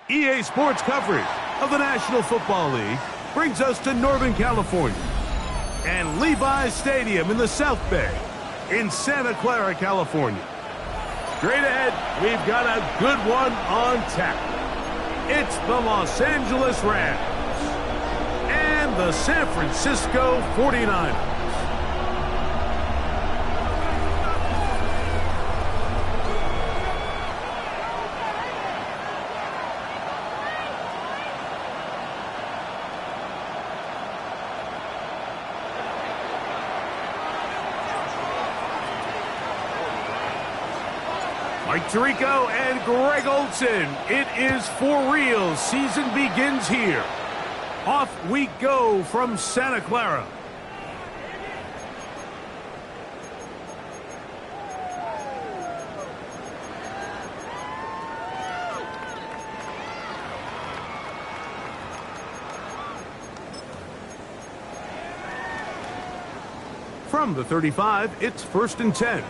EA Sports coverage of the National Football League brings us to Northern California and Levi's Stadium in the South Bay in Santa Clara, California. Straight ahead, we've got a good one on tap. It's the Los Angeles Rams and the San Francisco 49ers. Mike Tirico and Greg Olson. It is for real. Season begins here. Off we go from Santa Clara. From the 35, it's 1st and 10.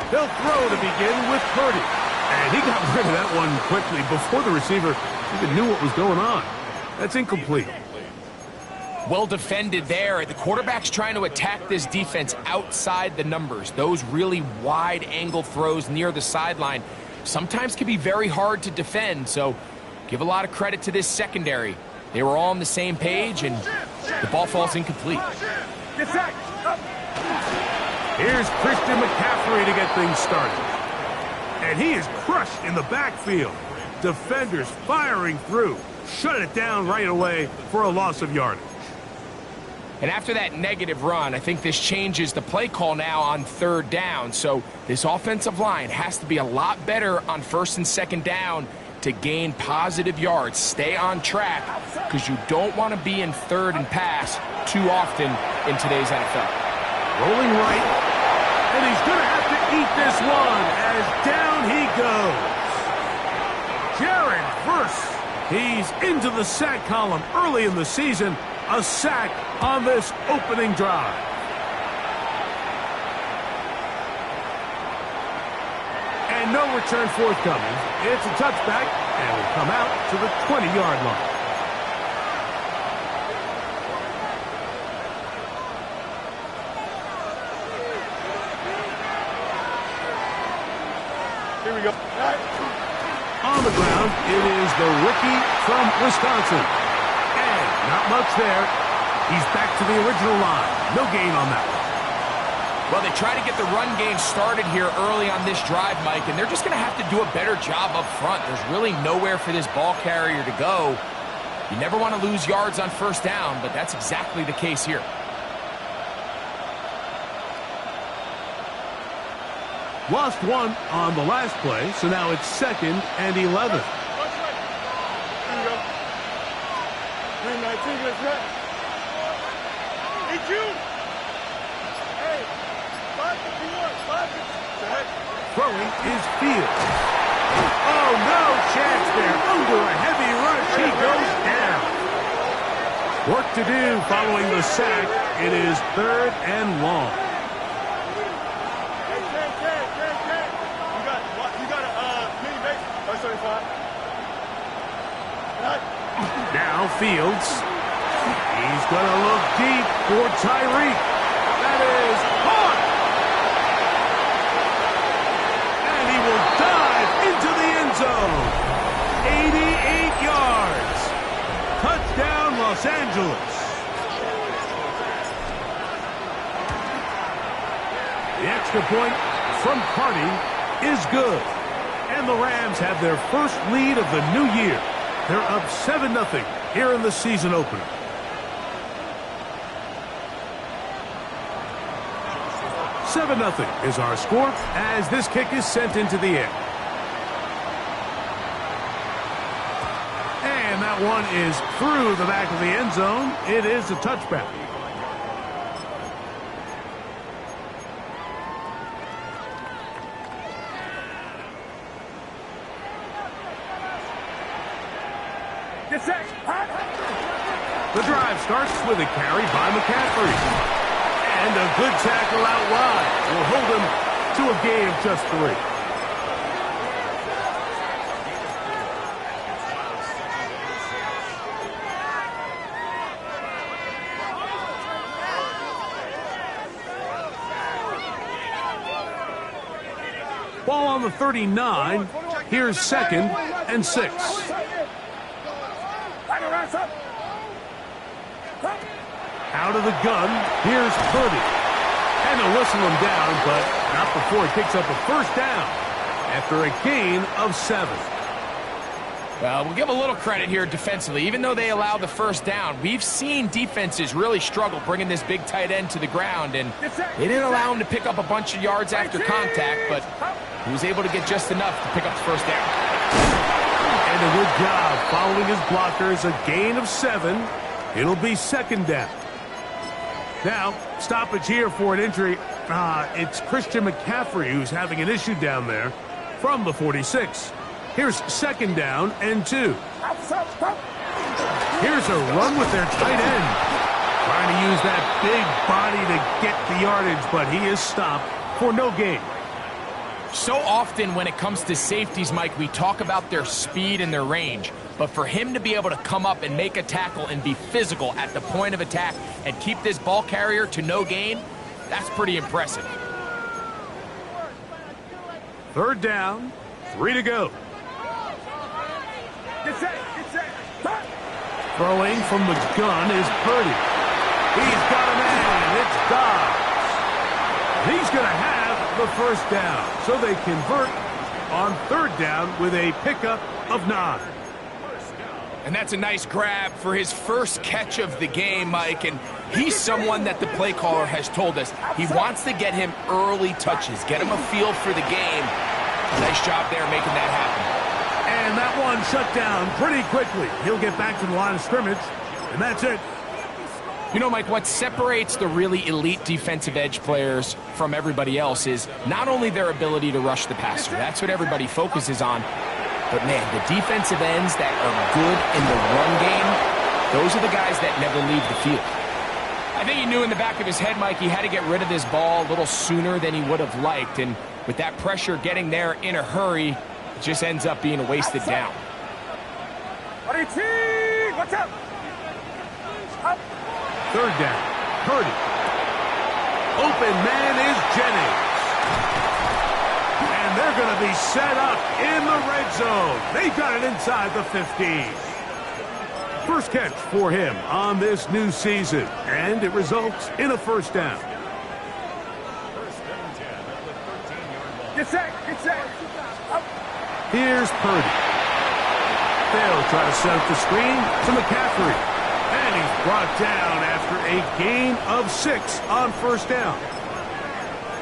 They'll throw to begin with Purdy. And he got rid of that one quickly before the receiver even knew what was going on. That's incomplete. Well defended there. The quarterback's trying to attack this defense outside the numbers. Those really wide angle throws near the sideline sometimes can be very hard to defend. So give a lot of credit to this secondary. They were all on the same page, and the ball falls incomplete. Here's Christian McCaffrey to get things started. And he is crushed in the backfield. Defenders firing through. Shut it down right away for a loss of yardage. And after that negative run, I think this changes the play call now on 3rd down. So this offensive line has to be a lot better on 1st and 2nd down to gain positive yards. Stay on track, because you don't want to be in 3rd and pass too often in today's NFL. Rolling right, and he's going to have to eat this one as down he goes. Jared Verse, he's into the sack column early in the season. A sack on this opening drive. And no return forthcoming. It's a touchback, and will come out to the 20-yard line. Here we go. On the ground, it is the rookie from Wisconsin. And not much there. He's back to the original line. No gain on that one. Well, they try to get the run game started here early on this drive, Mike, and they're just going to have to do a better job up front. There's really nowhere for this ball carrier to go. You never want to lose yards on 1st down, but that's exactly the case here. Lost one on the last play, so now it's 2nd and 11. Here we go. 19, let's go. Hey, June. Hey, 551, 551. Throwing is Fields. Oh, no chance there. Under a heavy rush, he goes down. Work to do following the sack. It is 3rd and long. Now Fields. He's going to look deep for Tyreek. That is caught. The extra point from Carty is good. And the Rams have their first lead of the new year. They're up 7-0 here in the season opener. $7-0 is our score as this kick is sent into the air. And that one is through the back of the end zone. It is a touchback. The drive starts with a carry by McCaffrey. And a good tackle out wide will hold him to a gain of just 3. Ball on the 39. Here's 2nd and 6. Out of the gun, here's Purdy. And they'll whistle him down, but not before he picks up a first down after a gain of 7. Well, we'll give a little credit here defensively. Even though they allowed the first down, we've seen defenses really struggle bringing this big tight end to the ground, and they didn't allow him to pick up a bunch of yards after contact, but he was able to get just enough to pick up the first down. And a good job following his blockers, a gain of 7. It'll be 2nd down. Now, stoppage here for an injury. It's Christian McCaffrey who's having an issue down there from the 46. Here's 2nd down and 2. Here's a run with their tight end. Trying to use that big body to get the yardage, but he is stopped for no gain. So often when it comes to safeties, Mike, we talk about their speed and their range. But for him to be able to come up and make a tackle and be physical at the point of attack and keep this ball carrier to no gain, that's pretty impressive. 3rd down, 3 to go. Throwing from the gun is Purdy. He's got a man. It's Dobbs. He's going to have the first down. So they convert on 3rd down with a pickup of 9. And that's a nice grab for his first catch of the game, Mike. And he's someone that the play caller has told us he wants to get him early touches, get him a feel for the game. Nice job there making that happen. And that one shut down pretty quickly. He'll get back to the line of scrimmage, and that's it. You know, Mike, what separates the really elite defensive edge players from everybody else is not only their ability to rush the passer. That's what everybody focuses on. But, man, the defensive ends that are good in the run game, those are the guys that never leave the field. I think he knew in the back of his head, Mike, he had to get rid of this ball a little sooner than he would have liked. And with that pressure getting there in a hurry, it just ends up being a wasted down. Watch out! 3rd down, Purdy. Open man is Jennings. And they're going to be set up in the red zone. They got it inside the 15. First catch for him on this new season, and it results in a first down. Get set! Here's Purdy. They'll try to set up the screen to McCaffrey. And he's brought down after a gain of 6 on first down.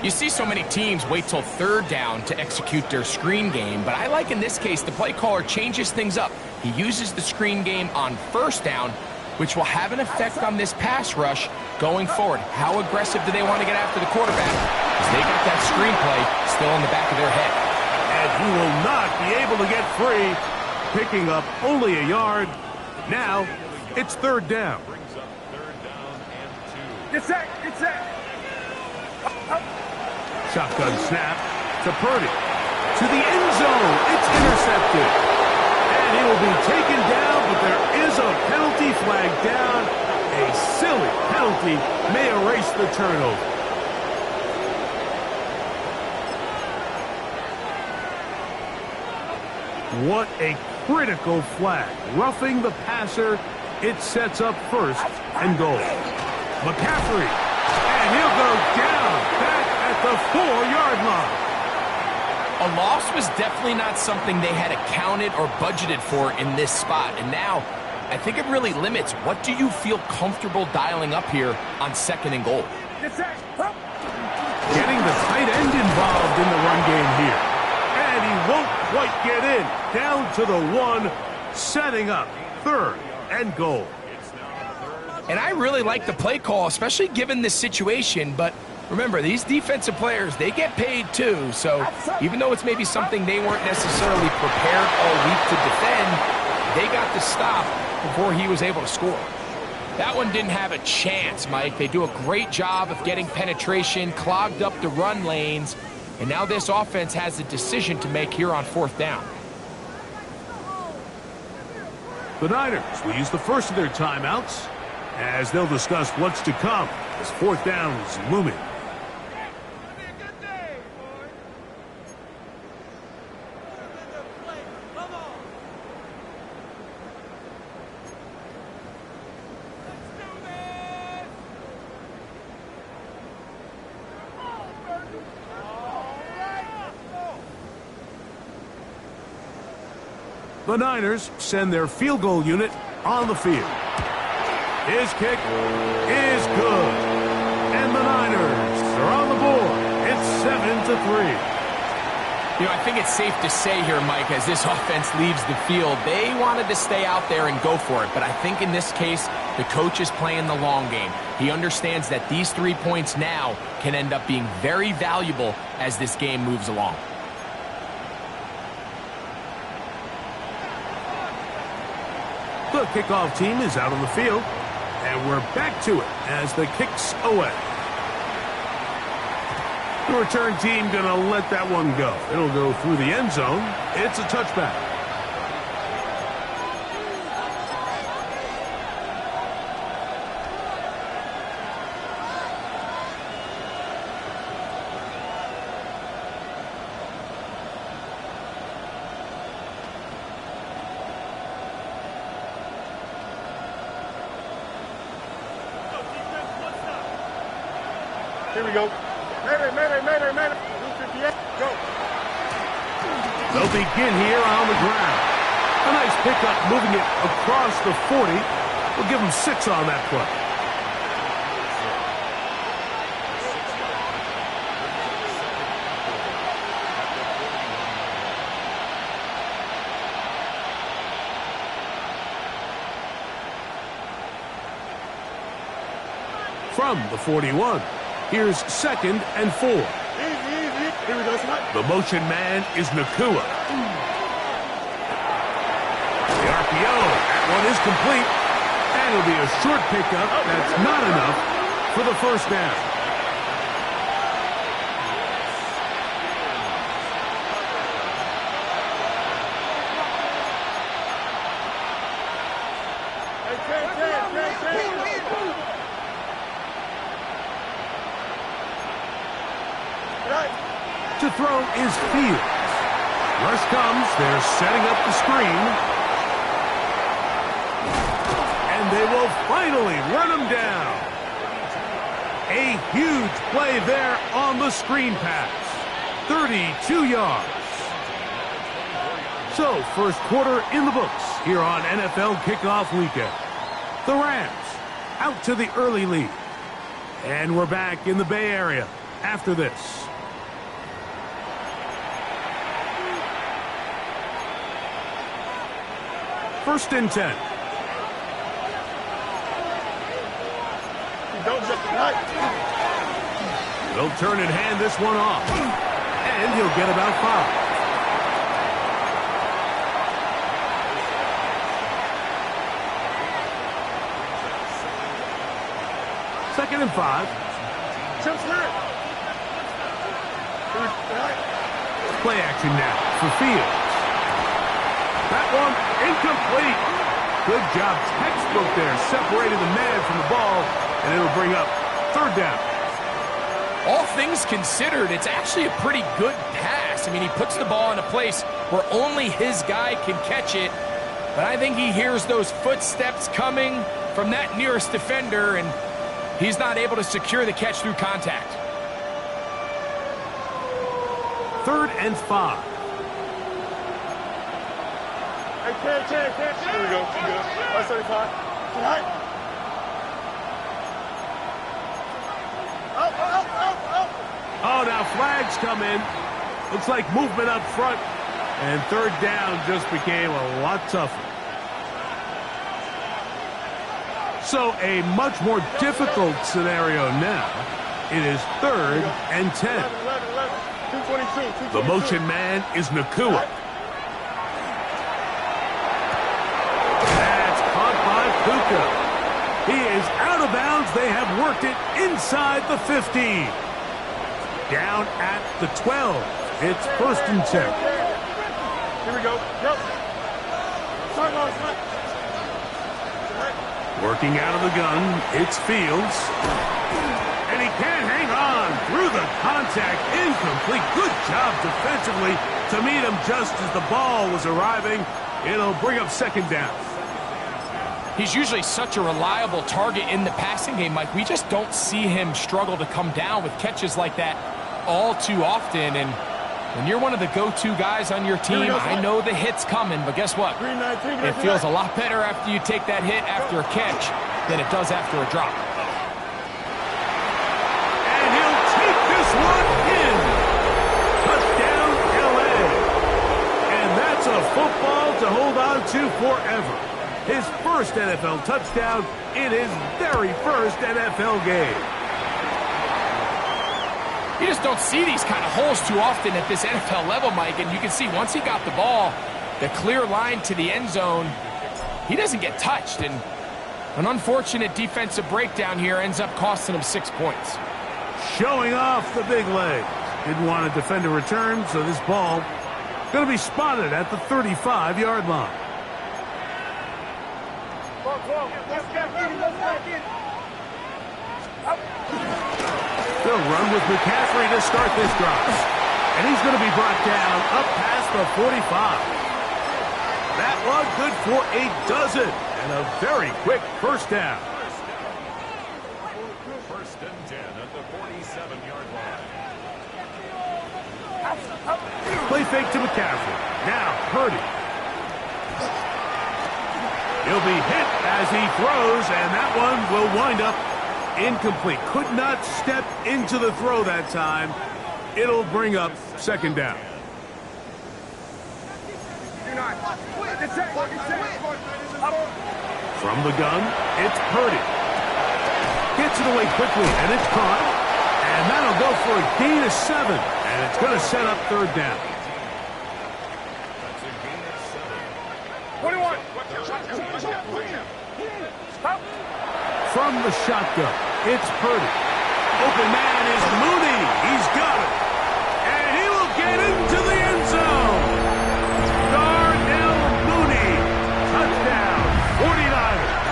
You see so many teams wait till 3rd down to execute their screen game, but I like in this case the play caller changes things up. He uses the screen game on 1st down, which will have an effect on this pass rush going forward. How aggressive do they want to get after the quarterback? Because they got that screenplay still in the back of their head. And he will not be able to get free, picking up only a yard. Now it's 3rd down. Get set! Shotgun snap to Purdy. To the end zone. It's intercepted. And he will be taken down, but there is a penalty flag down. A silly penalty may erase the turnover. What a critical flag. Roughing the passer. It sets up 1st and goal. McCaffrey. And he'll go down back at at the 4-yard line. A loss was definitely not something they had accounted or budgeted for in this spot. And now, I think it really limits what do you feel comfortable dialing up here on 2nd and goal. Getting the tight end involved in the run game here. And he won't quite get in. Down to the 1, setting up 3rd and goal. And I really like the play call, especially given this situation. But remember, these defensive players, they get paid too. So even though it's maybe something they weren't necessarily prepared all week to defend, they got the stop before he was able to score. That one didn't have a chance, Mike. They do a great job of getting penetration, clogged up the run lanes, and now this offense has a decision to make here on 4th down. The Niners will use the first of their timeouts as they'll discuss what's to come as 4th down is looming. The Niners send their field goal unit on the field. His kick is good. And the Niners are on the board. It's 7-3. You know, I think it's safe to say here, Mike, as this offense leaves the field, they wanted to stay out there and go for it. But I think in this case, the coach is playing the long game. He understands that these 3 points now can end up being very valuable as this game moves along. The kickoff team is out on the field, and we're back to it as the kick's away. The return team going to let that one go. It'll go through the end zone. It's a touchback. Here we go. Mayday. Go. They'll begin here on the ground. A nice pickup moving it across the 40. We'll give them 6 on that play. From the 41, here's 2nd and 4. Easy. Here we go, The motion man is Nakua. The RPO, that one is complete. And it'll be a short pickup. That's not enough for the 1st down. To throw is Fields. Rush comes. They're setting up the screen. And they will finally run him down. A huge play there on the screen pass. 32 yards. So, first quarter in the books here on NFL Kickoff Weekend. The Rams out to the early lead. And we're back in the Bay Area after this. First and 10. Don't just right. They'll turn and hand this one off. And he'll get about 5. 2nd and 5. Play action now for Fields. That one incomplete. Good job, textbook there, separating the man from the ball, and it'll bring up 3rd down. All things considered, it's actually a pretty good pass. I mean, he puts the ball in a place where only his guy can catch it, but I think he hears those footsteps coming from that nearest defender, and he's not able to secure the catch through contact. 3rd and 5. Hey, Ken. Here we go. Good. 175. Tonight. Up. Oh, now flags come in. Looks like movement up front. And 3rd down just became a lot tougher. So a much more difficult scenario now. It is 3rd and 10. 222. The motion man is Nakua. That's caught by Puka. He is out of bounds. They have worked it inside the 15. Down at the 12. It's 1st and 10. Here we go. Yep. Working out of the gun, it's Fields. And he can't hang on through the contact. Incomplete. Good job defensively to meet him just as the ball was arriving. It'll bring up 2nd down. He's usually such a reliable target in the passing game, Mike. We just don't see him struggle to come down with catches like that all too often. And when you're one of the go-to guys on your team, I know the hit's coming, but guess what? It feels a lot better after you take that hit after a catch than it does after a drop. And he'll take this one in. Touchdown, L.A. And that's a football to hold on to forever. His first NFL touchdown in his very first NFL game. You just don't see these kind of holes too often at this NFL level, Mike. And you can see once he got the ball, the clear line to the end zone, he doesn't get touched. And an unfortunate defensive breakdown here ends up costing him 6 points. Showing off the big leg. Didn't want to defend a return, so this ball going to be spotted at the 35-yard line. They'll run with McCaffrey to start this drive. And he's going to be brought down up past the 45. That one good for a dozen. And a very quick 1st down. 1st and 10 at the 47-yard line. Play fake to McCaffrey. Now Purdy. He'll be hit as he throws, and that one will wind up incomplete. Could not step into the throw that time. It'll bring up 2nd down. From the gun, it's Purdy. Gets it away quickly, and it's caught. And that'll go for a gain of 7. And it's going to set up 3rd down. That's a gain of 7. 21. From the shotgun, it's Purdy. Open man is Mooney. He's got it. And he will get into the end zone. Darnell Mooney. Touchdown, 49ers.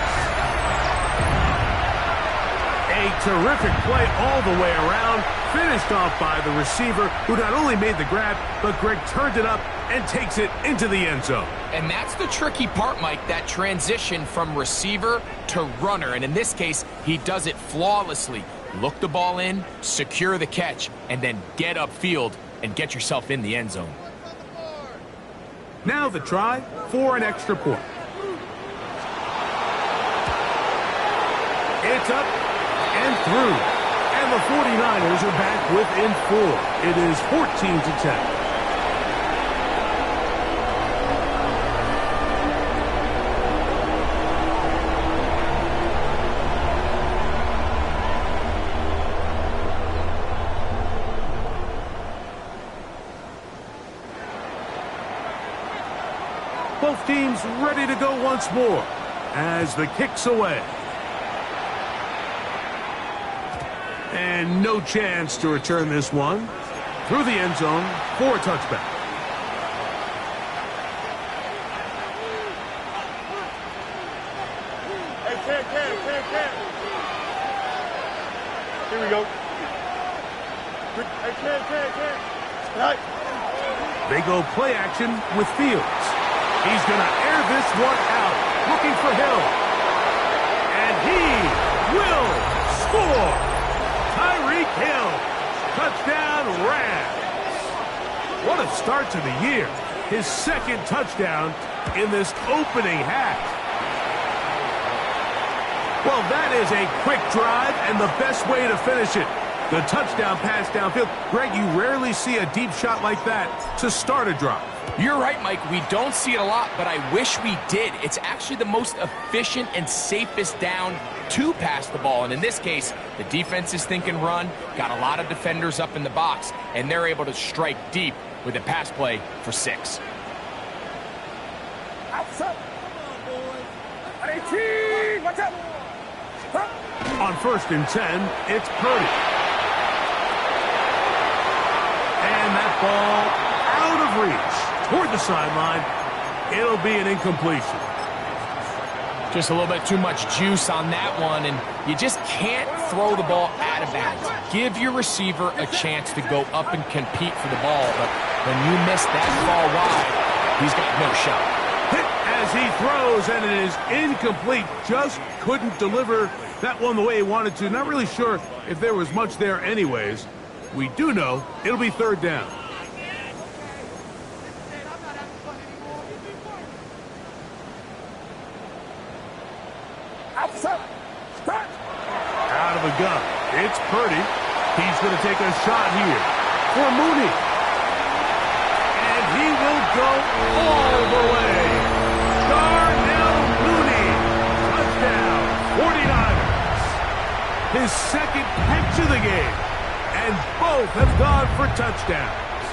A terrific play all the way around. Finished off by the receiver, who not only made the grab, but Greg turned it up and takes it into the end zone. And that's the tricky part, Mike, that transition from receiver to runner. And in this case, he does it flawlessly. Look the ball in, secure the catch, and then get upfield and get yourself in the end zone. Now the try for an extra point. It's up and through. And the 49ers are back within 4. It is 14-10. Both teams ready to go once more as the kick's away. And no chance to return this one. Through the end zone for a touchback. Hey, Ken. Here we go. Hey, Ken. Tonight. They go play action with Fields. He's going to air this one out, looking for Hill. And he will score. Tyreek Hill. Touchdown, Rams. What a start to the year. His second touchdown in this opening half. Well, that is a quick drive and the best way to finish it. The touchdown pass downfield. Greg, you rarely see a deep shot like that to start a drive. You're right, Mike. We don't see it a lot, but I wish we did. It's actually the most efficient and safest down to pass the ball. And in this case, the defense is thinking run, got a lot of defenders up in the box, and they're able to strike deep with a pass play for 6. Outside. Watch out. On 1st and 10, it's Purdy. And that ball out of reach toward the sideline. It'll be an incompletion. Just a little bit too much juice on that one, and you just can't throw the ball out of bounds. Give your receiver a chance to go up and compete for the ball, but when you miss that ball wide, he's got no shot. Hit as he throws, and it is incomplete. Just couldn't deliver that one the way he wanted to. Not really sure if there was much there anyways. We do know it'll be 3rd down. Out of a gun. It's Purdy. He's going to take a shot here for Mooney. And he will go all the way. Darnell Mooney. Touchdown. 49ers. His second catch of the game. And both have gone for touchdowns.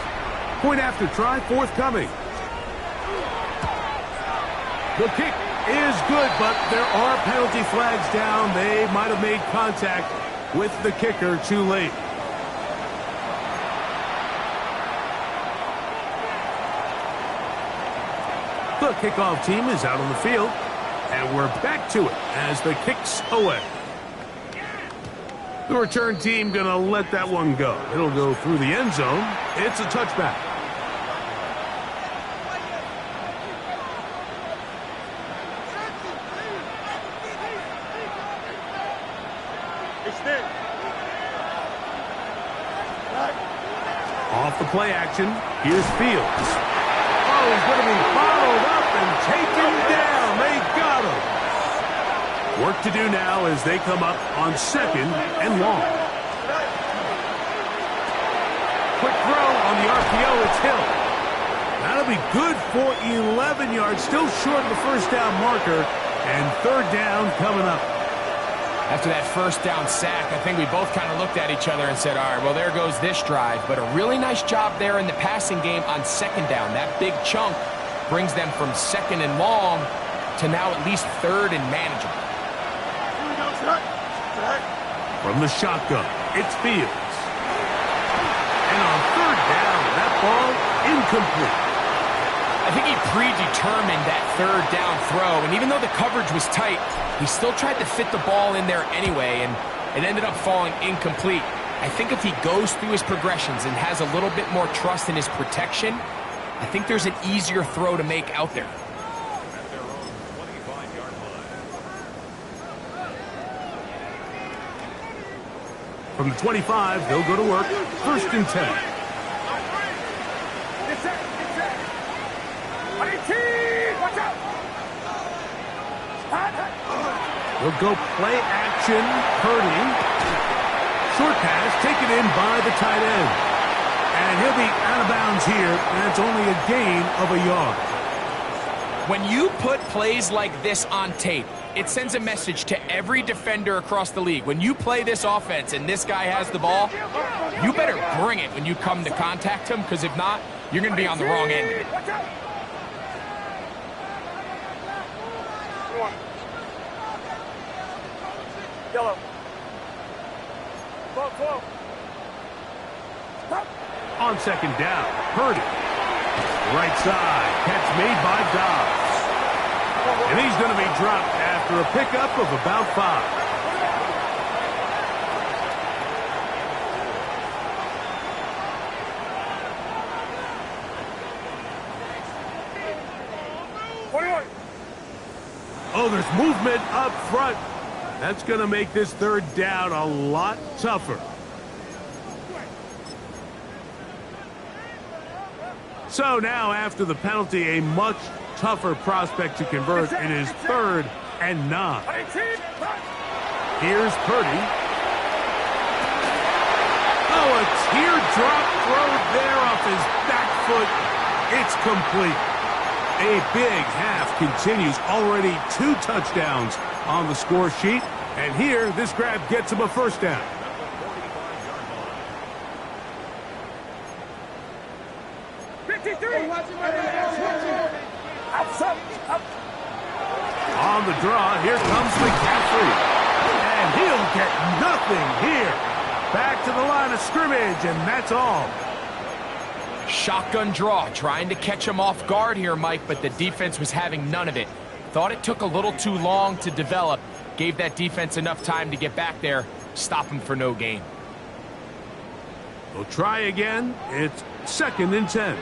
Point after try, forthcoming. The kick is good, but there are penalty flags down. They might have made contact with the kicker too late. The kickoff team is out on the field, and we're back to it as the kick's away. The return team going to let that one go. It'll go through the end zone. It's a touchback. Off the play action, here's Fields. Oh, he's going to be followed up and taken down. They got him. Work to do now as they come up on 2nd and long. Quick throw on the RPO, it's Hill. That'll be good for 11 yards, still short of the 1st down marker, and 3rd down coming up. After that 1st down sack, I think we both kind of looked at each other and said, all right, well, there goes this drive. But a really nice job there in the passing game on 2nd down. That big chunk brings them from 2nd and long to now at least 3rd and manageable. From the shotgun, it's Fields. And on 3rd down, that ball incomplete. I think he predetermined that 3rd down throw, and even though the coverage was tight, he still tried to fit the ball in there anyway, and it ended up falling incomplete. I think if he goes through his progressions and has a little bit more trust in his protection, I think there's an easier throw to make out there. At their own 25-yard line. From the 25, they'll go to work. 1st and 10. He'll go play action. Purdy. Short pass taken in by the tight end. And he'll be out of bounds here, and it's only a gain of a yard. When you put plays like this on tape, it sends a message to every defender across the league. When you play this offense and this guy has the ball, you better bring it when you come to contact him, because if not, you're going to be on the wrong end of it. Yellow. On 2nd down, Purdy. Right side, catch made by Dobbs. And he's going to be dropped after a pickup of about 5. Oh, there's movement up front. That's going to make this 3rd down a lot tougher. So now, after the penalty, a much tougher prospect to convert. It is 3rd and 9. Here's Purdy. Oh, a teardrop throw there off his back foot. It's complete. A big half continues. Already 2 touchdowns on the score sheet. And here, this grab gets him a first down. On the draw, here comes McCaffrey. And he'll get nothing here. Back to the line of scrimmage, and that's all. Shotgun draw, trying to catch him off guard here, Mike, but the defense was having none of it. Thought it took a little too long to develop. Gave that defense enough time to get back there, stop him for no gain. They'll try again. It's 2nd and 10.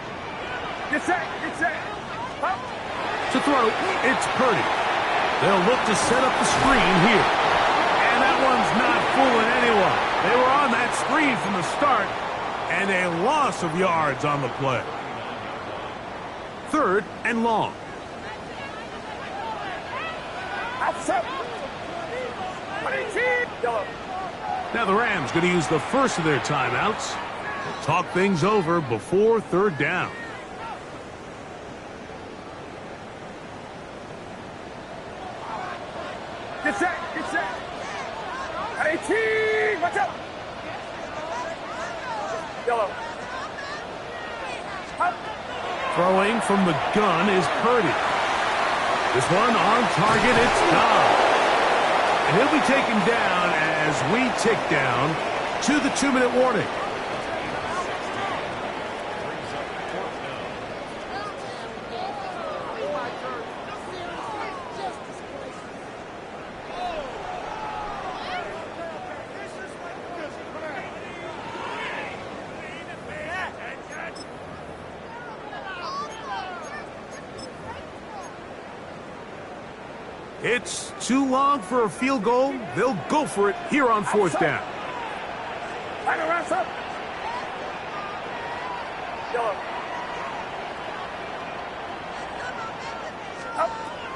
Get set. To throw, it's Purdy. They'll look to set up the screen here. And that one's not fooling anyone. They were on that screen from the start, and a loss of yards on the play. 3rd and long. Now the Rams going to use the first of their timeouts to talk things over before 3rd down. Get set. 18, watch out. Yellow. Throwing from the gun is Purdy. This one on target, it's gone. And he'll be taken down as we tick down to the 2-minute warning. It's too long for a field goal. They'll go for it here on 4th down.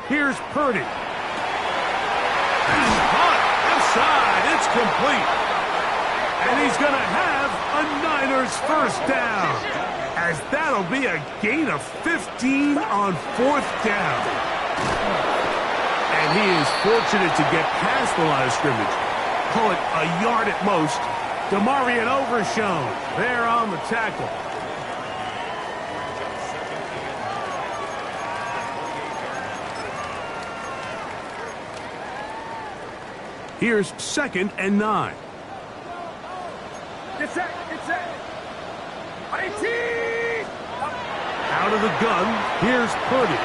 Here's Purdy. He's caught outside. It's complete. And he's going to have a Niners first down. As that'll be a gain of 15 on 4th down. And he is fortunate to get past the line of scrimmage. Call it a yard at most. DeMarvion Overshown there on the tackle. Here's 2nd and 9. Get set. 18. Out of the gun, here's Purdy.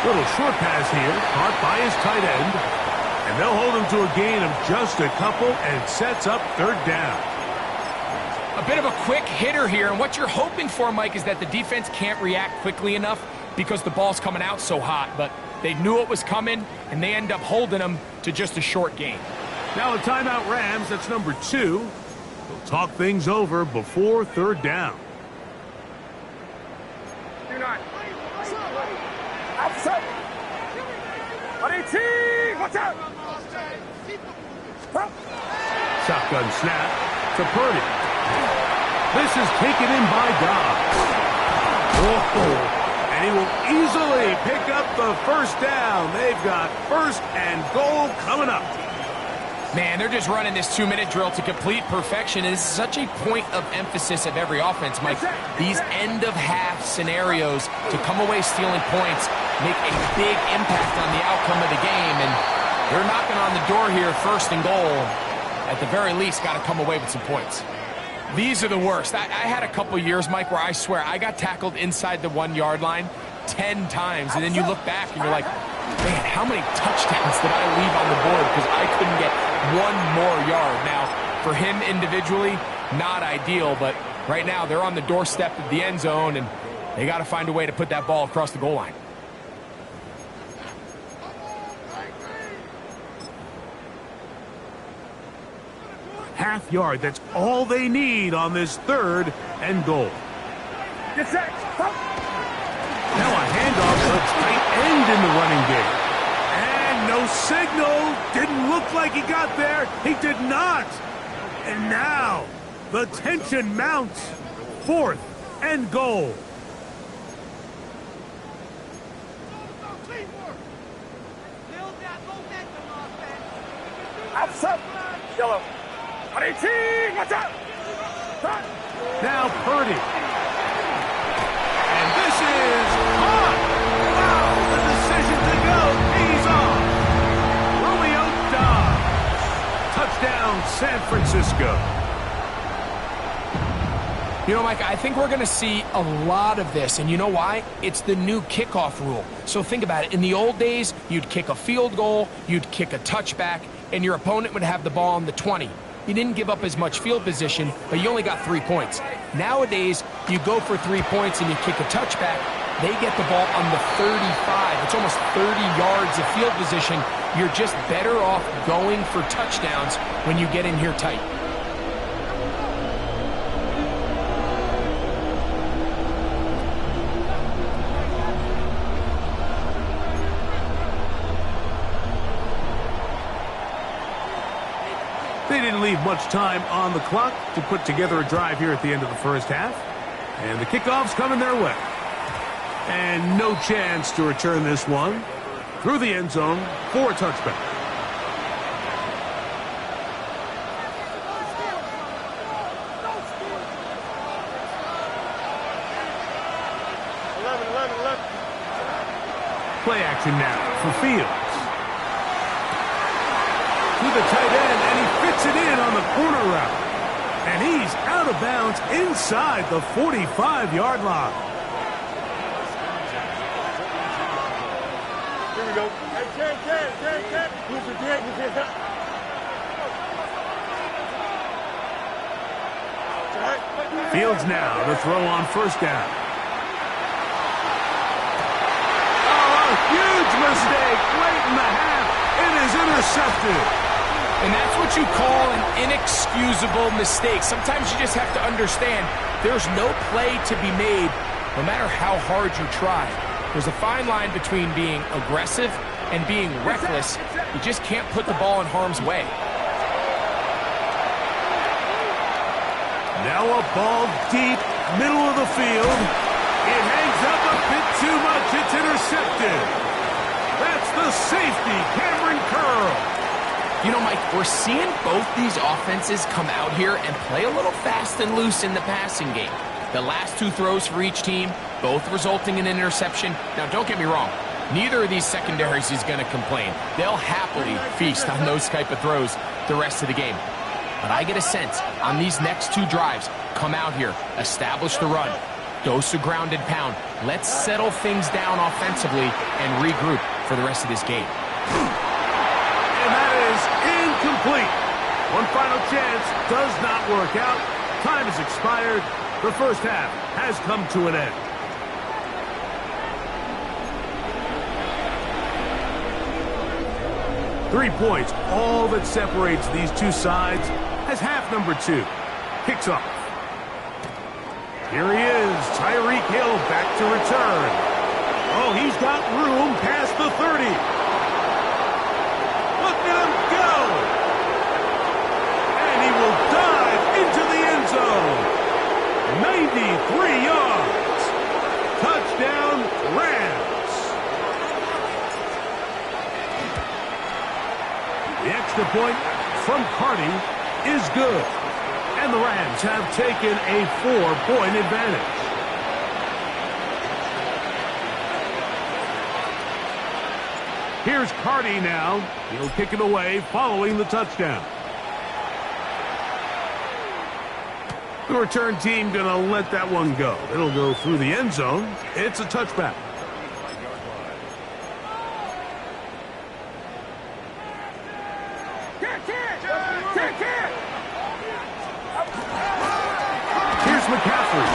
Little short pass here, caught by his tight end. And they'll hold him to a gain of just a couple, and it sets up 3rd down. A bit of a quick hitter here, and what you're hoping for, Mike, is that the defense can't react quickly enough because the ball's coming out so hot. But they knew it was coming, and they end up holding him to just a short gain. Now a timeout Rams, that's number 2. They'll talk things over before 3rd down. Do not. Outside. 18, watch out. Shotgun snap to Purdy. This is taken in by Dobbs. And he will easily pick up the first down. They've got 1st and goal coming up. Man, they're just running this 2-minute drill to complete perfection. It's such a point of emphasis of every offense, Mike. These end-of-half scenarios to come away stealing points make a big impact on the outcome of the game, and they're knocking on the door here, 1st and goal. At the very least, got to come away with some points. These are the worst. I had a couple years, Mike, where I swear I got tackled inside the 1-yard line 10 times, and then you look back and you're like, man, how many touchdowns did I leave on the board because I couldn't get 1 more yard? Now, for him individually, not ideal, but right now they're on the doorstep of the end zone, and they got to find a way to put that ball across the goal line. Half yard, that's all they need on this 3rd and goal. Get set. Now a handoff to tight end in the running game. And no signal. Didn't look like he got there. He did not. And now the tension mounts. 4th and goal. Outside. Yellow. Watch out. Now Purdy. And this is on. Wow, the decision to go pays off. Romeo Dobbs. Touchdown, San Francisco. You know, Mike, I think we're going to see a lot of this, and you know why? It's the new kickoff rule. So think about it. In the old days, you'd kick a field goal, you'd kick a touchback, and your opponent would have the ball on the 20. You didn't give up as much field position, but you only got 3 points. Nowadays, you go for 3 points and you kick a touchback, they get the ball on the 35. It's almost 30 yards of field position. You're just better off going for touchdowns when you get in here tight. They didn't leave much time on the clock to put together a drive here at the end of the first half. And the kickoff's coming their way. And no chance to return this one through the end zone for a touchback. Play action now for Fields. To the tight end, and he fits it in on the corner route. And he's out of bounds inside the 45-yard line. Here we go. Hey, Ken. Who's your dad? Fields now to throw on first down. Oh, a huge mistake late in the half. It is intercepted. And that's what you call an inexcusable mistake. Sometimes you just have to understand there's no play to be made no matter how hard you try. There's a fine line between being aggressive and being reckless. You just can't put the ball in harm's way. Now a ball deep, middle of the field. It hangs up a bit too much. It's intercepted. That's the safety, Cameron Curl. You know, Mike, we're seeing both these offenses come out here and play a little fast and loose in the passing game. The last 2 throws for each team, both resulting in an interception. Now, don't get me wrong. Neither of these secondaries is going to complain. They'll happily feast on those type of throws the rest of the game. But I get a sense on these next 2 drives, come out here, establish the run, dose of ground and pound. Let's settle things down offensively and regroup for the rest of this game. And that is incomplete. One final chance does not work out. Time has expired. The first half has come to an end. Three points, all that separates these two sides as half number 2 kicks off. Here he is, Tyreek Hill back to return. Oh, he's got room past the 30. Look at him go! And he will dive into the end zone. 93 yards. Touchdown, Rams. The extra point from Carty is good. And the Rams have taken a 4-point advantage. Here's Carty now. He'll kick it away following the touchdown. The return team going to let that one go. It'll go through the end zone. It's a touchback. Here's McCaffrey.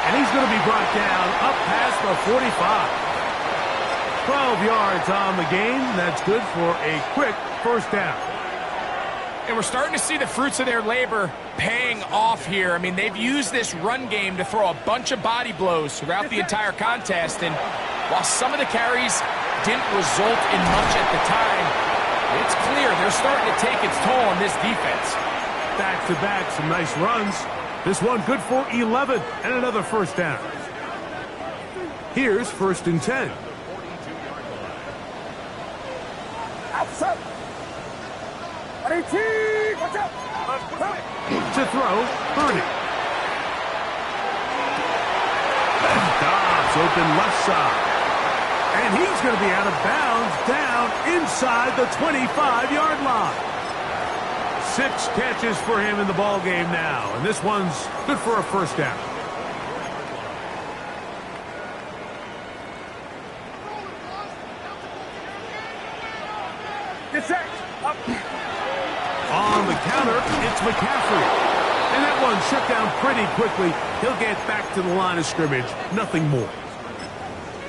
And he's going to be brought down up past the 45. 12 yards on the game. That's good for a quick first down. And we're starting to see the fruits of their labor paying off here. I mean, they've used this run game to throw a bunch of body blows throughout the entire contest. And while some of the carries didn't result in much at the time, it's clear they're starting to take its toll on this defense. Back-to-back, some nice runs. This one good for 11 and another first down. Here's 1st and 10. Outside. Watch out. To throw, Purdy. Dobbs open left side. And he's going to be out of bounds down inside the 25-yard line. 6 catches for him in the ball game now. And this one's good for a first down. Get set. Up. On the counter, it's McCaffrey. And that one shut down pretty quickly. He'll get back to the line of scrimmage. Nothing more.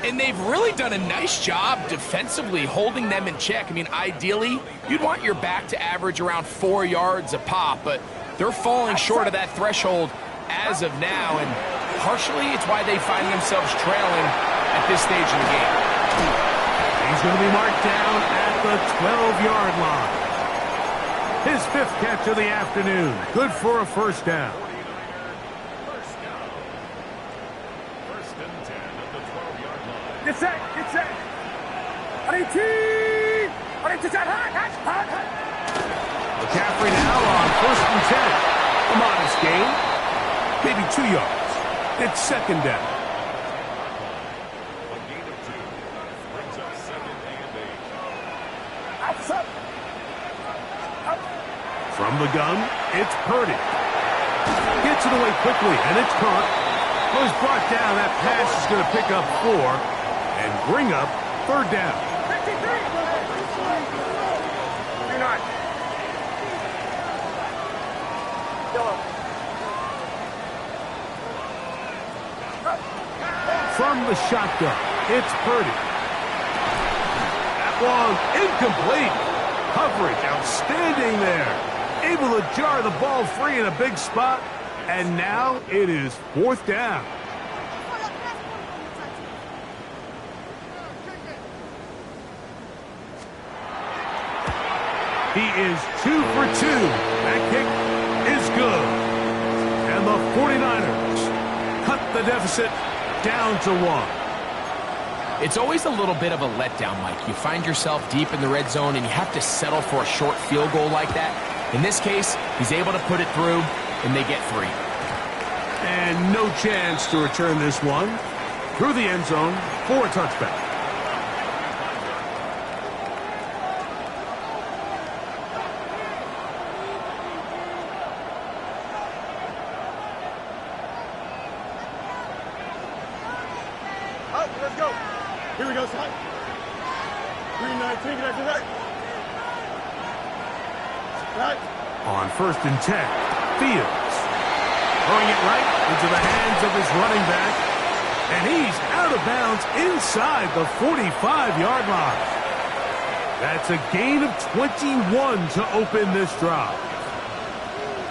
And they've really done a nice job defensively holding them in check. I mean, ideally, you'd want your back to average around 4 yards a pop, but they're falling short of that threshold as of now, and partially it's why they find themselves trailing at this stage of the game. He's going to be marked down at the 12-yard line. His 5th catch of the afternoon. Good for a first down. Get set. Get set. McCaffrey now on 1st and 10. A modest gain. Maybe 2 yards. It's 2nd down. A gain of 2 brings up 2nd and 8. Outside. From the gun, it's Purdy. Gets it away quickly, and it's caught. Was brought down. That pass is going to pick up 4 and bring up 3rd down. 53. From the shotgun, it's Purdy. That one incomplete. Coverage outstanding there. Able to jar the ball free in a big spot. And now it is 4th down. He is 2 for 2. That kick is good. And the 49ers cut the deficit down to 1. It's always a little bit of a letdown, Mike. You find yourself deep in the red zone and you have to settle for a short field goal like that. In this case, he's able to put it through, and they get 3. And no chance to return this one through the end zone for a touchback. Let's go. Here we go, son. 319, get right. Right. On 1st and 10, Fields. Throwing it right into the hands of his running back. And he's out of bounds inside the 45-yard line. That's a gain of 21 to open this drive.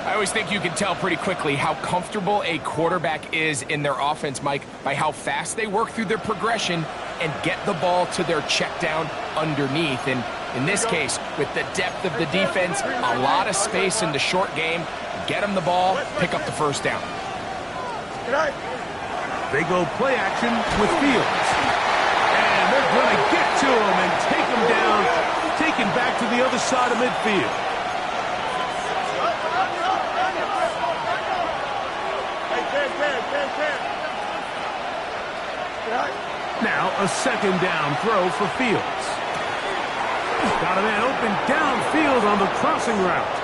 I always think you can tell pretty quickly how comfortable a quarterback is in their offense, Mike, by how fast they work through their progression and get the ball to their check down underneath. And in this case, with the depth of the defense, a lot of space in the short game, get them the ball, pick up the first down. They go play action with Fields. And they're going to get to him and take him down, take him back to the other side of midfield. Now a 2nd down throw for Fields. Got a man open downfield on the crossing route.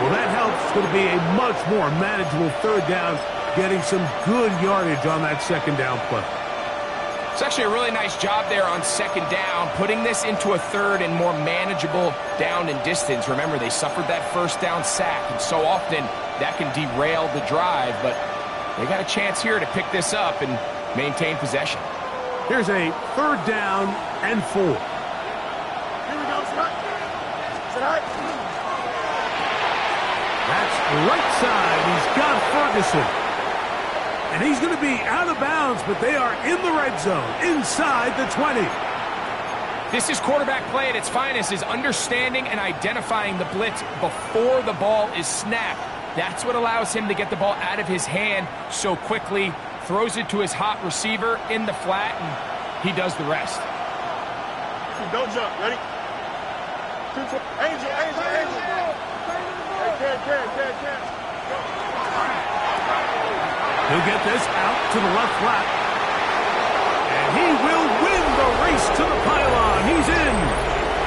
Well, that helps. It's going to be a much more manageable 3rd down, getting some good yardage on that 2nd down play. It's actually a really nice job there on 2nd down, putting this into a 3rd and more manageable down and distance. Remember, they suffered that 1st down sack, and so often that can derail the drive, but they got a chance here to pick this up and maintain possession. Here's a 3rd down and 4. Here we go, Scott. Right side, he's got Ferguson. And he's going to be out of bounds, but they are in the red zone, inside the 20. This is quarterback play at its finest, is understanding and identifying the blitz before the ball is snapped. That's what allows him to get the ball out of his hand so quickly, throws it to his hot receiver in the flat, and he does the rest. Don't jump. Ready? Angel. Catch. He'll get this out to the left flat. And he will win the race to the pylon. He's in.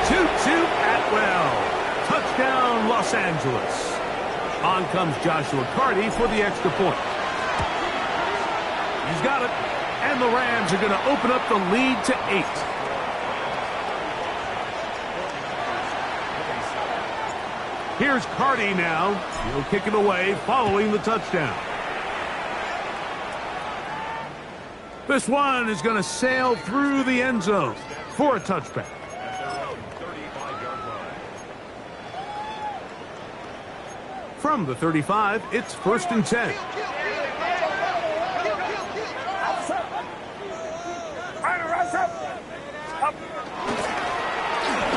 Toot Atwell. Touchdown, Los Angeles. On comes Joshua Carty for the extra point. He's got it. And the Rams are going to open up the lead to 8. Here's Carty now. He'll kick it away following the touchdown. This one is going to sail through the end zone for a touchback. From the 35, it's 1st and 10.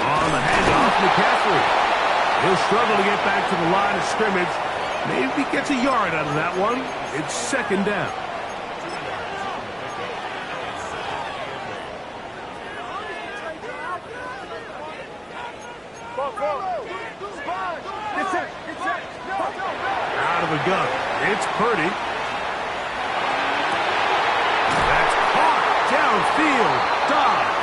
On the handoff, McCaffrey. He'll struggle to get back to the line of scrimmage. Maybe gets a yard out of that one. It's 2nd down. Out of the gun. It's Purdy. That's caught downfield. Dobbs.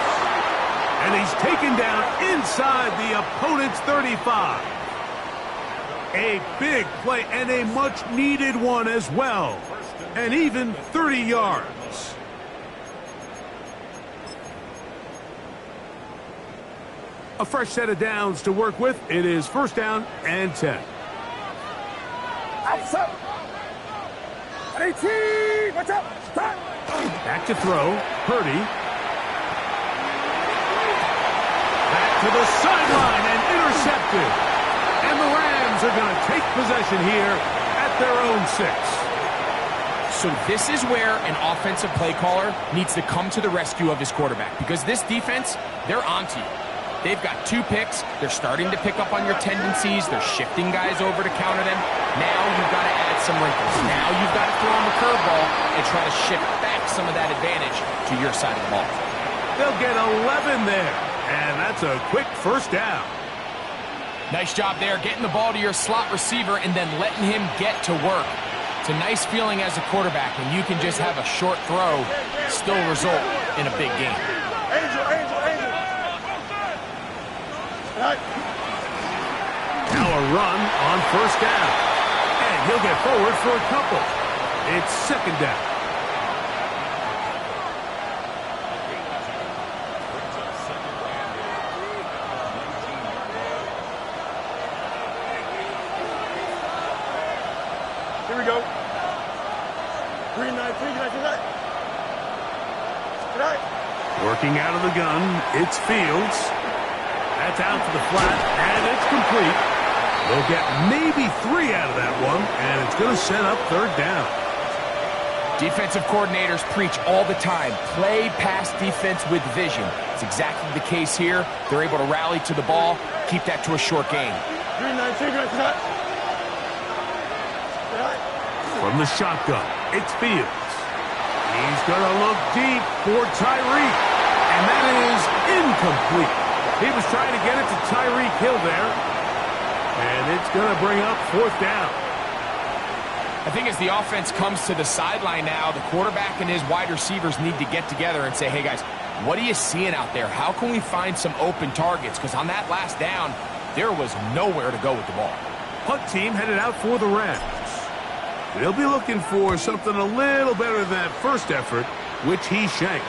And he's taken down inside the opponent's 35. A big play and a much-needed one as well. And even 30 yards. A fresh set of downs to work with. It is 1st down and 10. Back to throw. Purdy. Back to the sideline and intercepted. And the Rams are going to take possession here at their own 6. So this is where an offensive play caller needs to come to the rescue of his quarterback, because this defense, they're onto you. They've got 2 picks. They're starting to pick up on your tendencies. They're shifting guys over to counter them. Now you've got to add some wrinkles. Now you've got to throw them a curveball and try to shift back some of that advantage to your side of the ball. They'll get 11 there. And that's a quick 1st down. Nice job there, getting the ball to your slot receiver and then letting him get to work. It's a nice feeling as a quarterback when you can just have a short throw still result in a big game. Angel. Now a run on 1st down. And he'll get forward for a couple. It's 2nd down. Here we go. 3-9. Working out of the gun, it's Fields. That's out to the flat, and it's complete. They'll get maybe 3 out of that one, and it's going to set up 3rd down. Defensive coordinators preach all the time, play pass defense with vision. It's exactly the case here. They're able to rally to the ball, keep that to a short gain. 3-9. From the shotgun, it's Fields. He's going to look deep for Tyreek, and that is incomplete. He was trying to get it to Tyreek Hill there, and it's going to bring up 4th down. I think as the offense comes to the sideline now, the quarterback and his wide receivers need to get together and say, hey guys, what are you seeing out there? How can we find some open targets? Because on that last down, there was nowhere to go with the ball. Punt team headed out for the Rams. They'll be looking for something a little better than that first effort, which he shanked.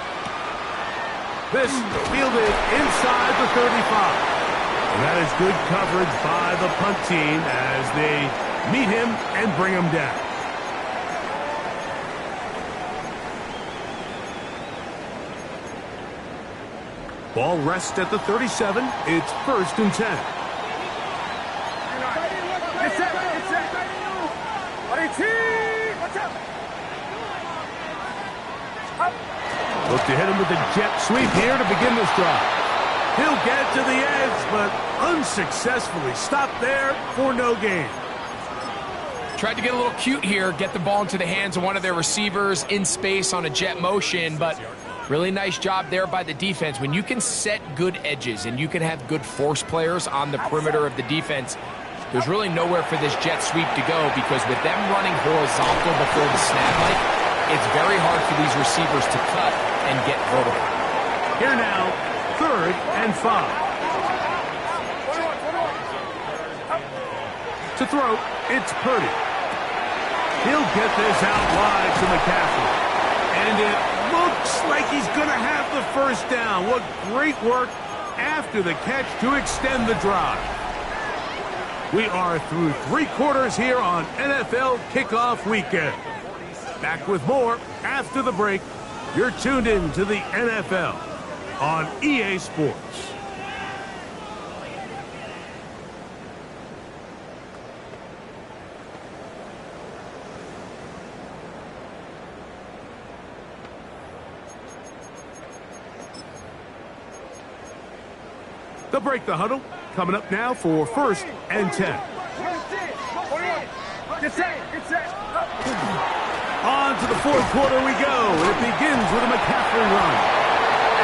This fielded inside the 35. And that is good coverage by the punt team as they meet him and bring him down. Ball rests at the 37. It's 1st and 10. Look to hit him with the jet sweep here to begin this drive. He'll get to the edge, but unsuccessfully stopped there for no gain. Tried to get a little cute here, get the ball into the hands of one of their receivers in space on a jet motion, but really nice job there by the defense. When you can set good edges and you can have good force players on the perimeter of the defense, there's really nowhere for this jet sweep to go, because with them running horizontal before the snap, Mike, it's very hard for these receivers to cut and get vertical. Here now, 3rd and 5. To throw, it's Purdy. He'll get this out wide to McCaffrey. And it looks like he's going to have the first down. What great work after the catch to extend the drive. We are through 3 quarters here on NFL Kickoff Weekend. Back with more after the break. You're tuned in to the NFL on EA Sports. They'll break the huddle. Coming up now for 1st and 10. On to the 4th quarter we go. It begins with a McCaffrey run.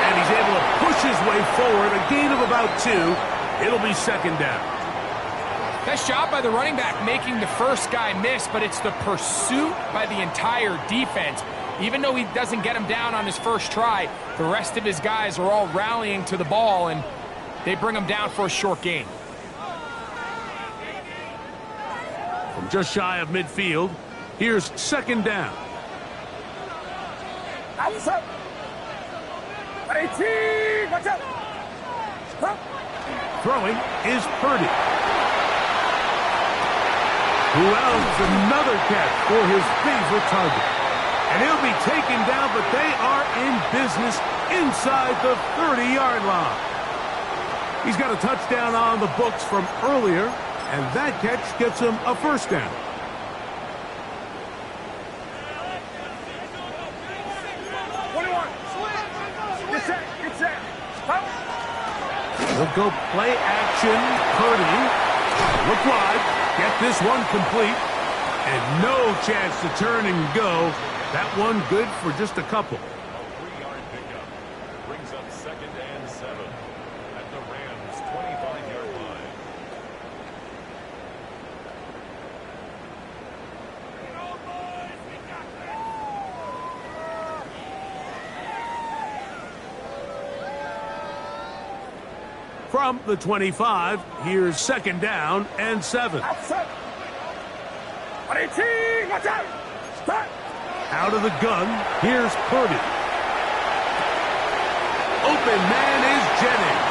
And he's able to push his way forward. A gain of about 2. It'll be 2nd down. Best job by the running back making the first guy miss, but it's the pursuit by the entire defense. Even though he doesn't get him down on his first try, the rest of his guys are all rallying to the ball, and they bring him down for a short gain. From just shy of midfield, here's 2nd down. Throwing is Purdy. Who else? Another catch for his favorite target. And he'll be taken down, but they are in business inside the 30-yard line. He's got a touchdown on the books from earlier, and that catch gets him a 1st down. He'll go play action. Purdy. Look wide. Get this one complete. And no chance to turn and go. That one good for just a couple. A 3-yard pickup brings up 2nd and 7 at the Rams' 25-yard line. From the 25, here's 2nd down and 7. Out of the gun, here's Purdy. Open man is Jennings.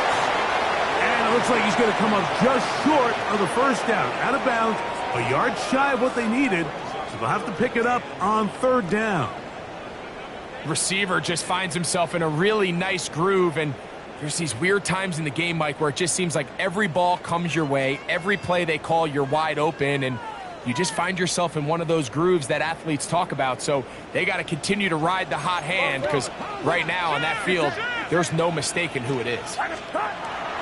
And it looks like he's going to come up just short of the 1st down. Out of bounds, a yard shy of what they needed. So they'll have to pick it up on 3rd down. Receiver just finds himself in a really nice groove, and there's these weird times in the game, Mike, where it just seems like every ball comes your way, every play they call, you're wide open, and you just find yourself in one of those grooves that athletes talk about. So they got to continue to ride the hot hand, because right now on that field, there's no mistaking who it is.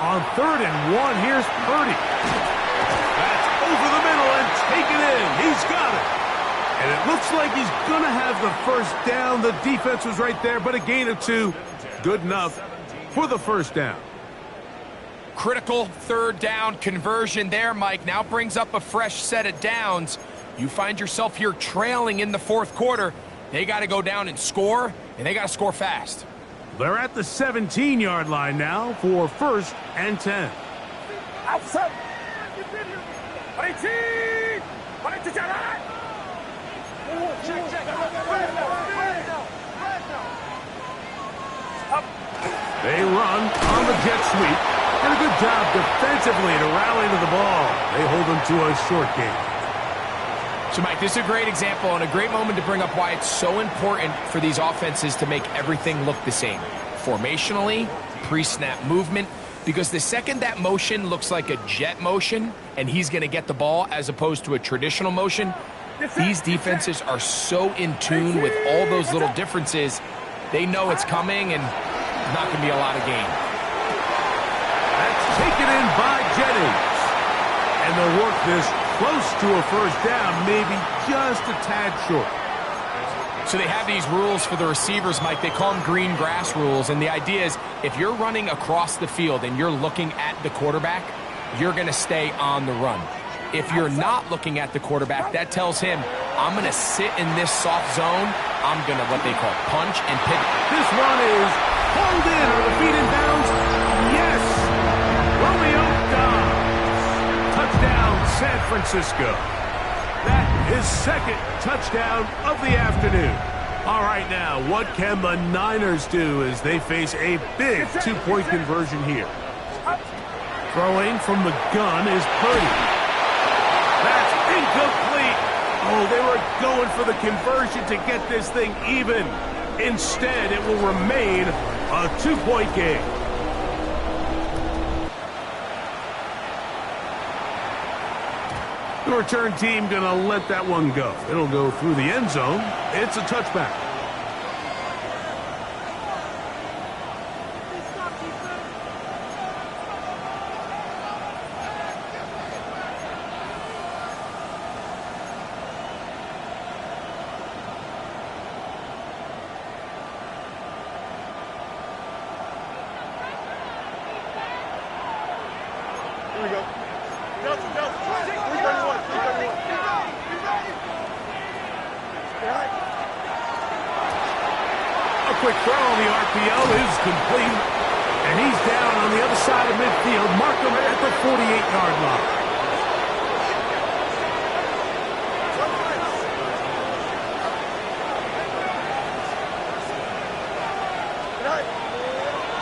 On 3rd and 1, here's Purdy. That's over the middle and taken in. He's got it. And it looks like he's going to have the 1st down. The defense was right there, but a gain of 2. Good enough for the 1st down. Critical 3rd down conversion there, Mike. Now brings up a fresh set of downs. You find yourself here trailing in the 4th quarter. They got to go down and score, and they got to score fast. They're at the 17-yard line now for 1st and 10. They run on the jet sweep. And a good job defensively to rally to the ball. They hold them to a short gain. So, Mike, this is a great example and a great moment to bring up why it's so important for these offenses to make everything look the same. Formationally, pre-snap movement, because the second that motion looks like a jet motion and he's going to get the ball as opposed to a traditional motion, These defenses are so in tune with all those little differences. They know it's coming, and there's not going to be a lot of gain. That's taken in by Jennings. And they'll work this close to a first down, maybe just a tad short. So they have these rules for the receivers, Mike. They call them green grass rules. And the idea is if you're running across the field and you're looking at the quarterback, you're going to stay on the run. If you're not looking at the quarterback, that tells him, I'm going to sit in this soft zone. I'm going to what they call punch and pivot. This one is hauled in. Are the feet in bounds? Yes. Romeo Dobbs. Touchdown, San Francisco. That is second touchdown of the afternoon. All right, now, what can the Niners do as they face a big two-point conversion here? Throwing from the gun is Purdy. That's incomplete. Oh, they were going for the conversion to get this thing even. Instead, it will remain a two-point game. The return team going to let that one go. It'll go through the end zone. It's a touchback. Here we go. Nelson, Nelson. 331, 331. A quick throw on the RPO is complete. And he's down on the other side of midfield. Mark him at the 48-yard line.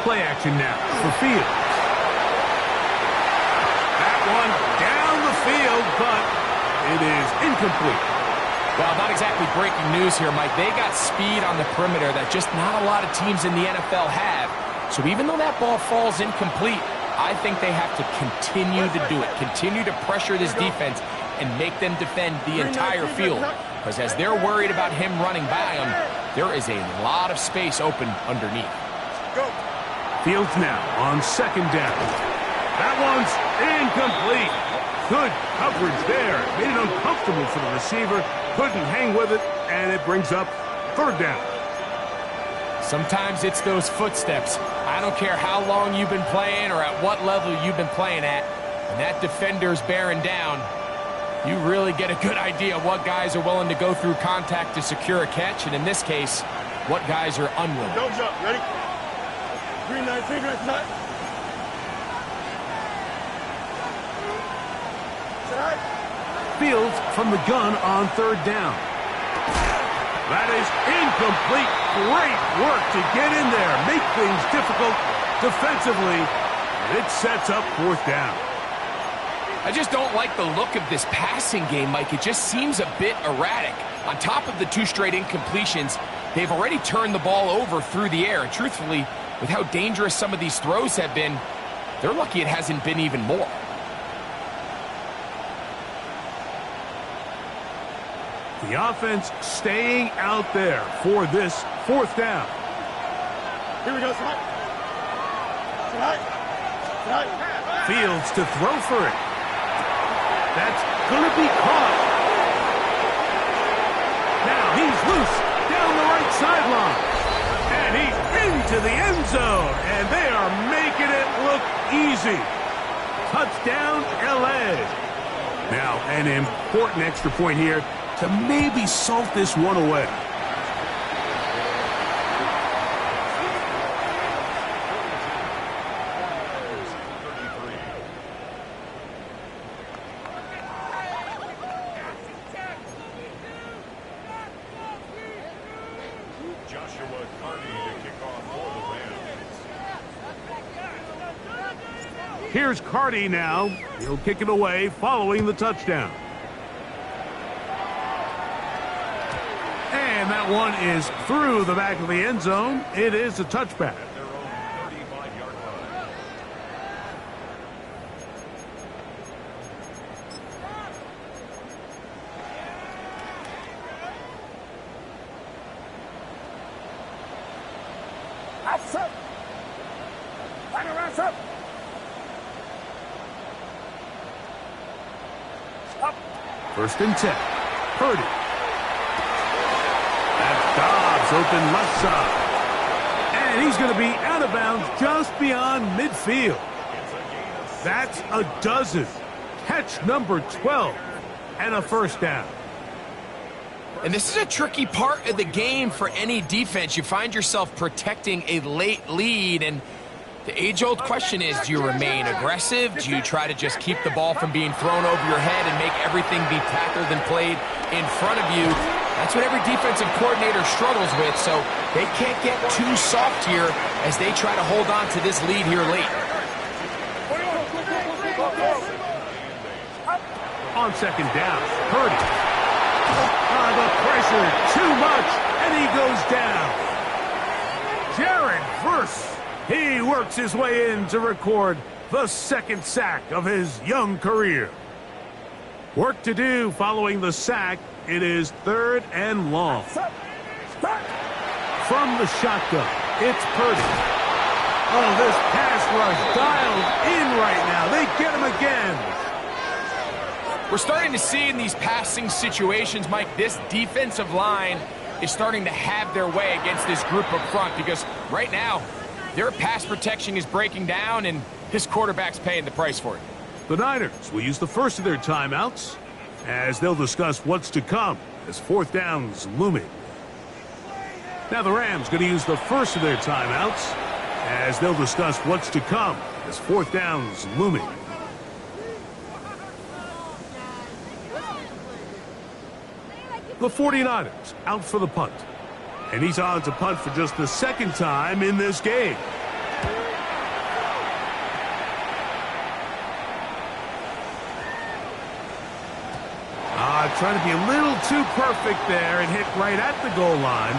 Play action now for Fields. That one down the field, but it is incomplete. Well, not exactly breaking news here, Mike. They got speed on the perimeter that just not a lot of teams in the NFL have. So even though that ball falls incomplete, I think they have to continue to do it. Continue to pressure this defense and make them defend the entire field. Because as they're worried about him running by them, there is a lot of space open underneath. Go. Fields now on second down. That one's incomplete. Good coverage there. Made it uncomfortable for the receiver. Couldn't hang with it, and it brings up third down. Sometimes it's those footsteps. I don't care how long you've been playing or at what level you've been playing at. When that defender's bearing down, you really get a good idea of what guys are willing to go through contact to secure a catch, and in this case, what guys are unwilling. Don't jump. Ready? Green light, green light. Fields from the gun on third down. That is incomplete. Great work to get in there. Make things difficult defensively. And it sets up fourth down. I just don't like the look of this passing game, Mike. It just seems a bit erratic. On top of the two straight incompletions, they've already turned the ball over through the air. And truthfully, with how dangerous some of these throws have been, they're lucky it hasn't been even more. The offense staying out there for this fourth down. Here we go, Tonight. Fields to throw for it. That's going to be caught. Now he's loose down the right sideline. And he's into the end zone. And they are making it look easy. Touchdown, LA. Now, an important extra point here to maybe salt this one away. Here's Carty now. He'll kick it away following the touchdown. And that one is through the back of the end zone. It is a touchback. At their own 35-yard line. First and 10. Purdy. That's Dobbs open left side. And he's going to be out of bounds just beyond midfield. That's a dozen. Catch number 12 and a first down. And this is a tricky part of the game for any defense. You find yourself protecting a late lead, and the age-old question is, do you remain aggressive? Do you try to just keep the ball from being thrown over your head and make everything be tackled and played in front of you? That's what every defensive coordinator struggles with, so they can't get too soft here as they try to hold on to this lead here late. On second down, Purdy. The pressure, too much, and he goes down. Jared Verse. He works his way in to record the second sack of his young career. Work to do following the sack. It is third and long. From the shotgun, it's Purdy. Oh, this pass rush dialed in right now. They get him again. We're starting to see in these passing situations, Mike, this defensive line is starting to have their way against this group up front because right now, their pass protection is breaking down and his quarterback's paying the price for it. The Niners will use the first of their timeouts as they'll discuss what's to come as fourth down's looming. Now the Rams going to use the first of their timeouts as they'll discuss what's to come as fourth down's looming. The 49ers out for the punt. And he's on to punt for just the second time in this game. Trying to be a little too perfect there and hit right at the goal line.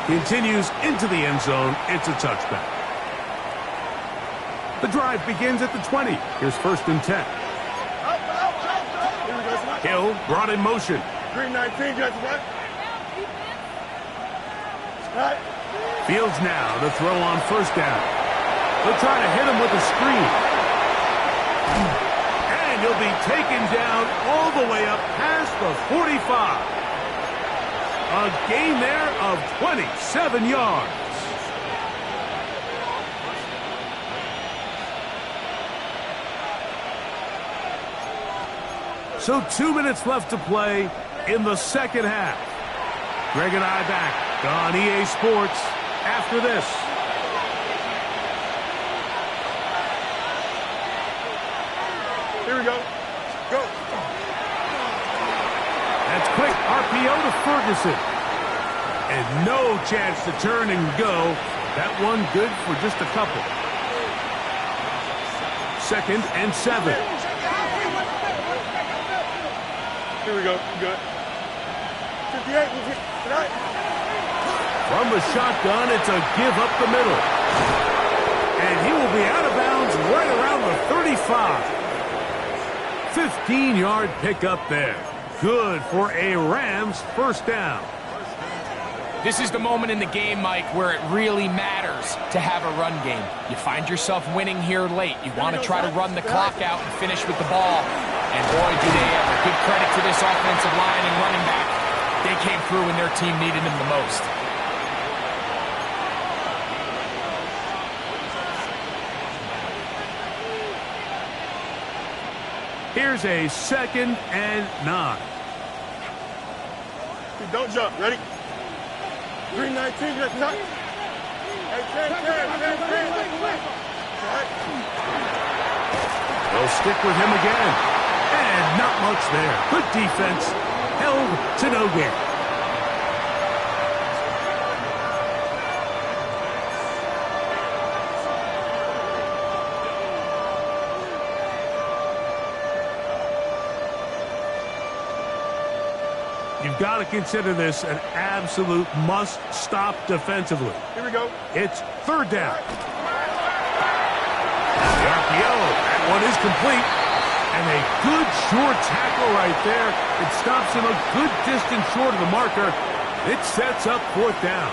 Continues into the end zone. It's a touchback. The drive begins at the 20. Here's first and 10. Hill brought in motion. Green 19, just what? Fields now to throw on first down. They'll try to hit him with a screen. And he'll be taken down all the way up past the 45. A gain there of 27 yards. So 2 minutes left to play in the second half. Greg and I back on EA Sports after this. Here we go. Go. That's quick RPO to Ferguson. And no chance to turn and go. That one good for just a couple. Second and 7. Here we go. Good. 58. From the shotgun, it's a give up the middle. And he will be out of bounds right around the 35. 15-yard pickup there. Good for a Rams first down. This is the moment in the game, Mike, where it really matters to have a run game. You find yourself winning here late. You want to try to run the clock out and finish with the ball. And boy, do they ever. Good credit to this offensive line and running back. They came through when their team needed them the most. Here's a second and 9. Don't jump. Ready? Green 19, just not. Hey, 10. They'll stick with him again. And not much there. Good defense. Held to no gain. You've got to consider this an absolute must-stop defensively. Here we go. It's third down. The RPO. That one is complete. And a good short tackle right there. It stops him a good distance short of the marker. It sets up fourth down.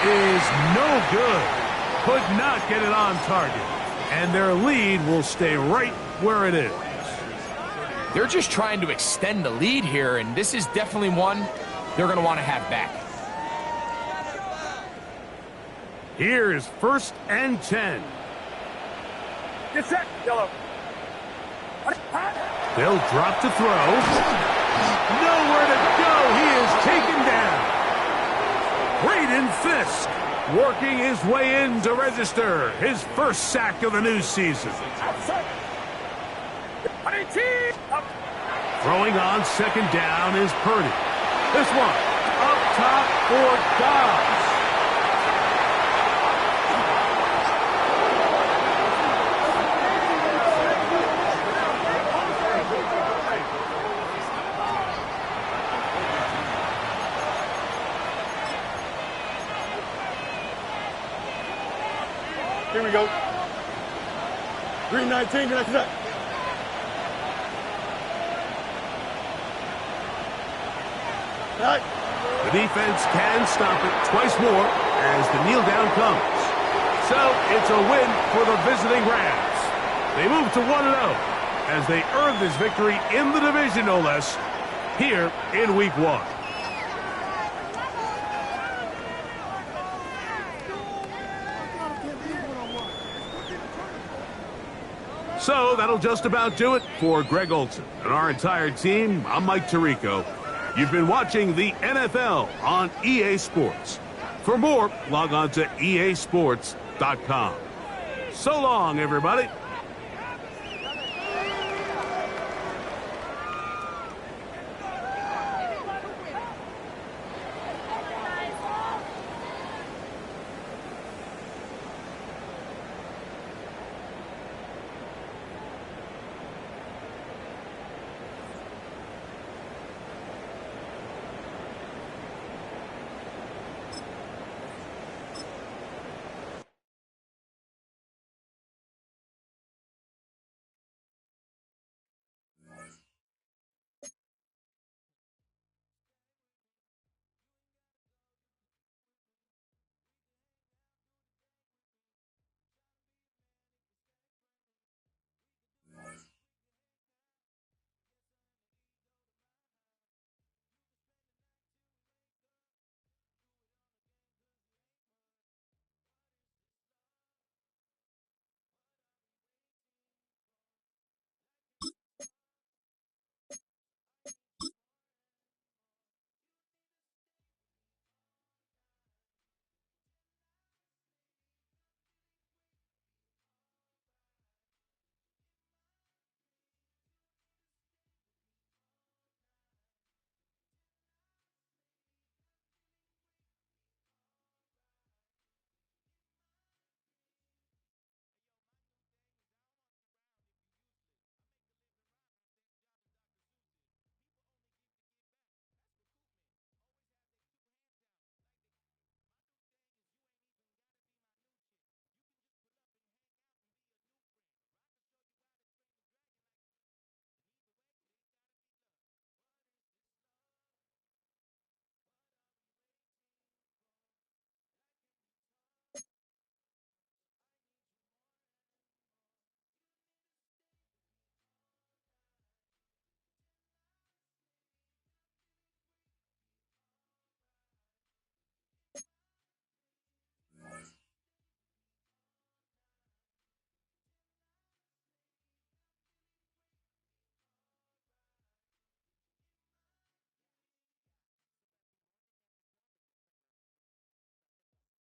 is no good. Could not get it on target. And their lead will stay right where it is. They're just trying to extend the lead here, and this is definitely one they're going to want to have back. Here is 1st and 10. Get set, yellow. They'll drop to throw. Nowhere to go. He is taken down. Braden Fisk working his way in to register his first sack of the new season. Throwing on 2nd down is Purdy. This one up top for Dobbs. Here we go. Green 19, connect to that. The defense can stop it twice more as the kneel down comes. So it's a win for the visiting Rams. They move to 1-0 as they earn this victory in the division, no less, here in Week 1. So that'll just about do it for Greg Olson and our entire team. I'm Mike Tirico. You've been watching the NFL on EA Sports. For more, log on to easports.com. So long, everybody.